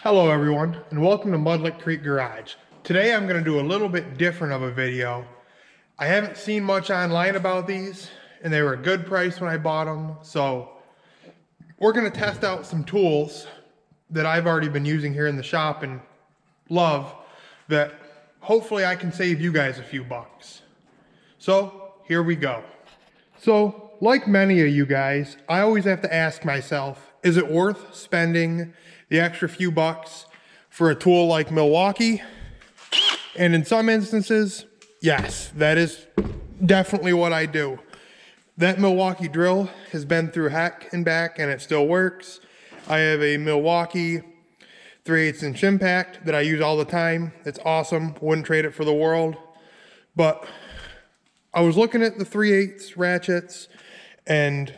Hello everyone, and welcome to Mudlick Creek Garage. Today I'm going to do a little bit different of a video. I haven't seen much online about these, and they were a good price when I bought them, so we're going to test out some tools that I've already been using here in the shop and love, that hopefully I can save you guys a few bucks. So here we go. So like many of you guys, I always have to ask myself, is it worth spending the extra few bucks for a tool like Milwaukee? And in some instances, yes, that is definitely what I do. That Milwaukee drill has been through heck and back and it still works. I have a Milwaukee 3/8 inch impact that I use all the time. It's awesome, wouldn't trade it for the world. But I was looking at the 3/8 ratchets and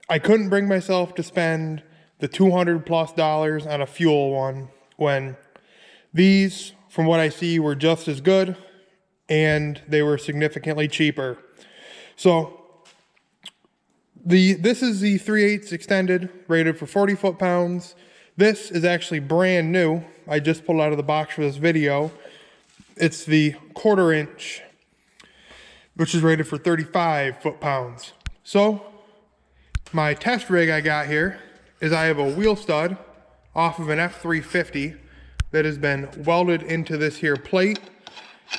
I couldn't bring myself to spend the $200+ on a fuel one when these, from what I see, were just as good and they were significantly cheaper. So this is the 3/8 extended, rated for 40 foot-pounds. This is actually brand new. I just pulled it out of the box for this video. It's the 1/4 inch, which is rated for 35 foot-pounds. So my test rig I got here is I have a wheel stud off of an F350 that has been welded into this here plate,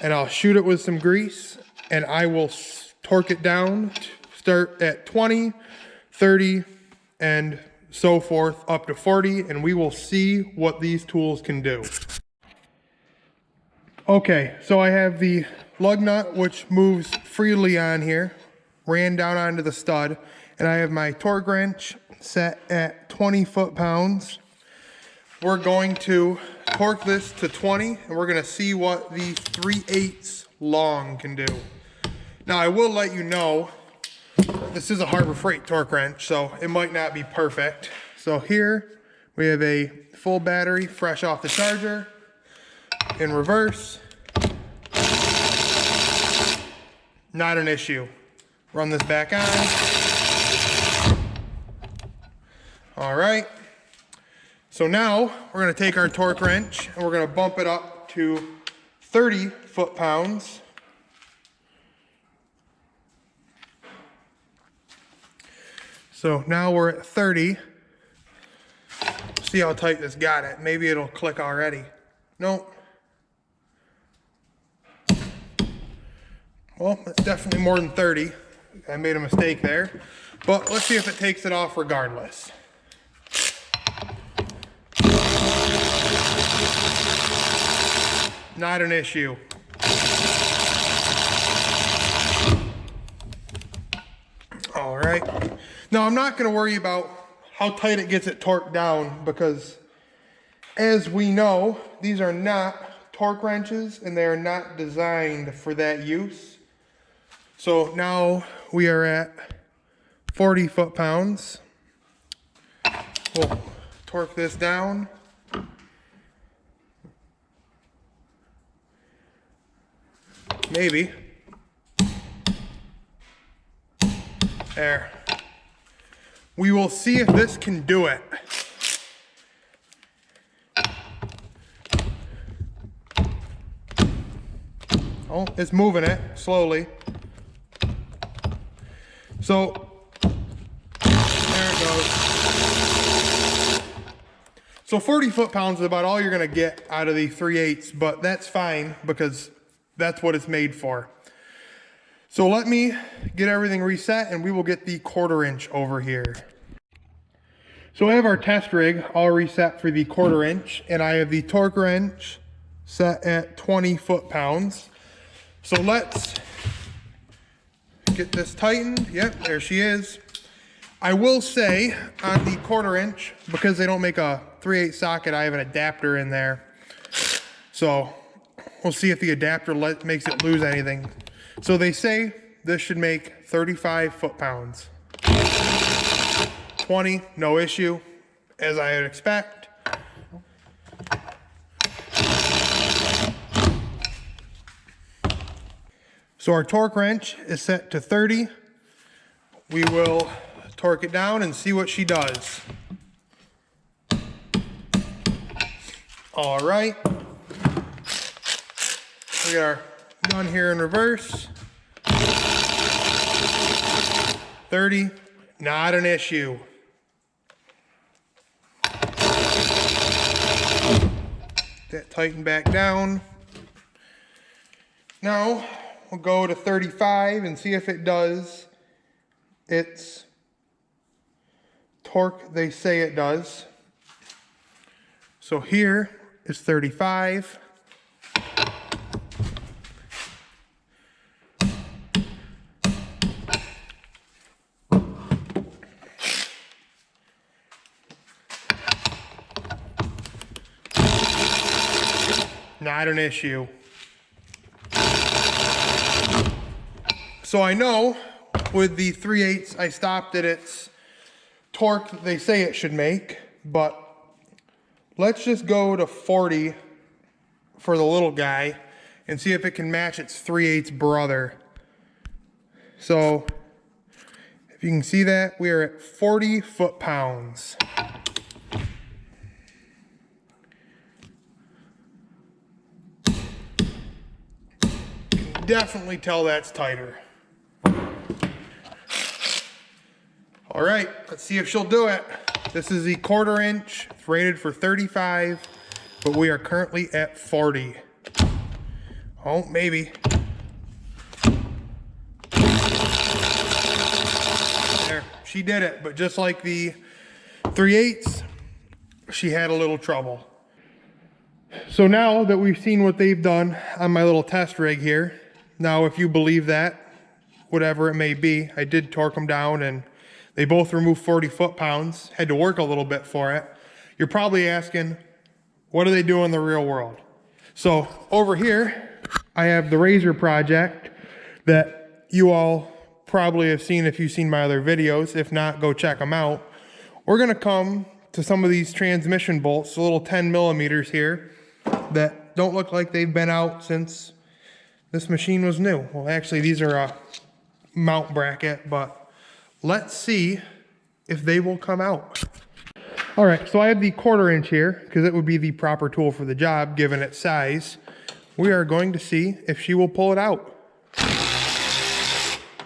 and I'll shoot it with some grease and I will torque it down, start at 20, 30, and so forth up to 40, and we will see what these tools can do. Okay, so I have the lug nut, which moves freely on here, ran down onto the stud, and I have my torque wrench set at 20 foot-pounds. We're going to torque this to 20, and we're going to see what the 3/8 long can do. Now, I will let you know, this is a Harbor Freight torque wrench, so it might not be perfect. So here we have a full battery, fresh off the charger, in reverse. Not an issue. Run this back on. All right, so now we're going to take our torque wrench and we're going to bump it up to 30 foot-pounds. So now we're at 30. See how tight this got it. Maybe it'll click already. Nope. Well, it's definitely more than 30. I made a mistake there. But let's see if it takes it off regardless. Not an issue. All right. Now I'm not going to worry about how tight it gets it torqued down, because as we know, these are not torque wrenches and they are not designed for that use. So now we are at 40 foot-pounds. We'll torque this down. Maybe. There. We will see if this can do it. Oh, it's moving it slowly. So, there it goes. So 40 foot-pounds is about all you're going to get out of the 3/8, but that's fine because that's what it's made for. So let me get everything reset and we will get the 1/4 inch over here. So I have our test rig all reset for the 1/4 inch, and I have the torque wrench set at 20 foot-pounds. So let's get this tightened. Yep, there she is. I will say on the 1/4 inch, because they don't make a 3/8 socket, I have an adapter in there. So we'll see if the adapter makes it lose anything. So they say this should make 35 foot-pounds. 20, no issue, as I would expect. So our torque wrench is set to 30. We will torque it down and see what she does. All right. We got our gun here in reverse. 30, not an issue. That tighten back down. Now we'll go to 35 and see if it does its torque they say it does. So here is 35. Not an issue. So I know with the 3/8 I stopped at its torque that they say it should make, but let's just go to 40 for the little guy and see if it can match its 3/8 brother. So if you can see that, we are at 40 foot-pounds. Definitely tell that's tighter. All right, let's see if she'll do it. This is the 1/4 inch. It's rated for 35, but we are currently at 40. Oh, maybe. There, she did it, but just like the 3/8, she had a little trouble. So now that we've seen what they've done on my little test rig here, now if you believe that, whatever it may be, I did torque them down and they both removed 40 foot-pounds, had to work a little bit for it. You're probably asking, what do they do in the real world? So over here, I have the Razor project that you all probably have seen if you've seen my other videos. If not, go check them out. We're gonna come to some of these transmission bolts, the little 10 millimeters here, that don't look like they've been out since this machine was new. Well, actually, these are a mount bracket, but let's see if they will come out. All right, so I have the 1/4 inch here because it would be the proper tool for the job given its size. We are going to see if she will pull it out.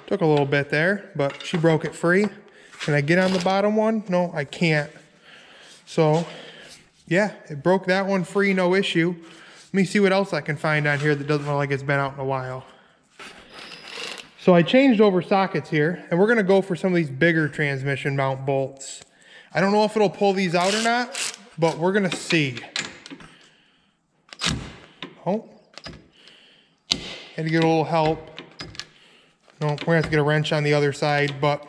Took a little bit there, but she broke it free. Can I get on the bottom one? No, I can't. So yeah, it broke that one free, no issue. Let me see what else I can find on here that doesn't look like it's been out in a while. So I changed over sockets here, and we're gonna go for some of these bigger transmission mount bolts. I don't know if it'll pull these out or not, but we're gonna see. Oh, had to get a little help. No, we're gonna have to get a wrench on the other side, but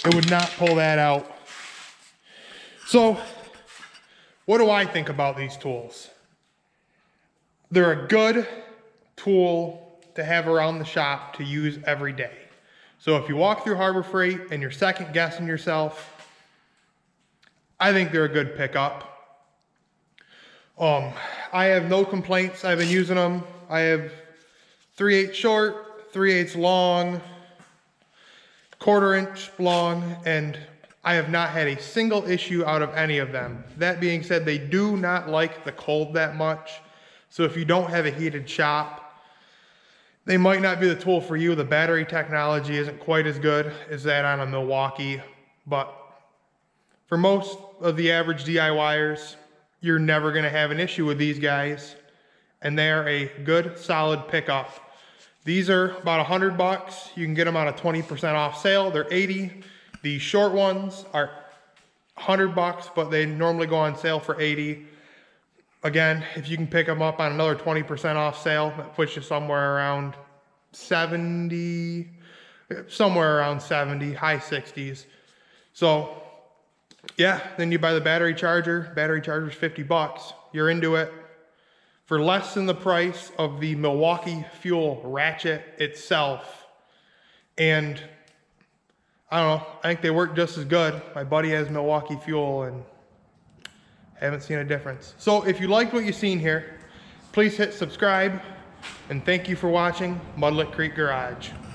it would not pull that out. So, what do I think about these tools? They're a good tool to have around the shop to use every day. So if you walk through Harbor Freight and you're second guessing yourself, I think they're a good pickup. I have no complaints. I've been using them. I have 3/8 short, 3/8 long, 1/4 inch long, and I have not had a single issue out of any of them. That being said, they do not like the cold that much. So if you don't have a heated shop, they might not be the tool for you. The battery technology isn't quite as good as that on a Milwaukee, but for most of the average DIYers, you're never gonna have an issue with these guys, and they are a good, solid pickup. These are about $100. You can get them on a 20% off sale. They're 80. The short ones are $100, but they normally go on sale for 80. Again, if you can pick them up on another 20% off sale, that puts you somewhere around 70, high 60s. So yeah, then you buy the battery charger. Battery charger's $50. You're into it for less than the price of the Milwaukee Fuel Ratchet itself. And I don't know, I think they work just as good. My buddy has Milwaukee Fuel and haven't seen a difference. So if you liked what you've seen here, please hit subscribe, and thank you for watching Mudlick Creek Garage.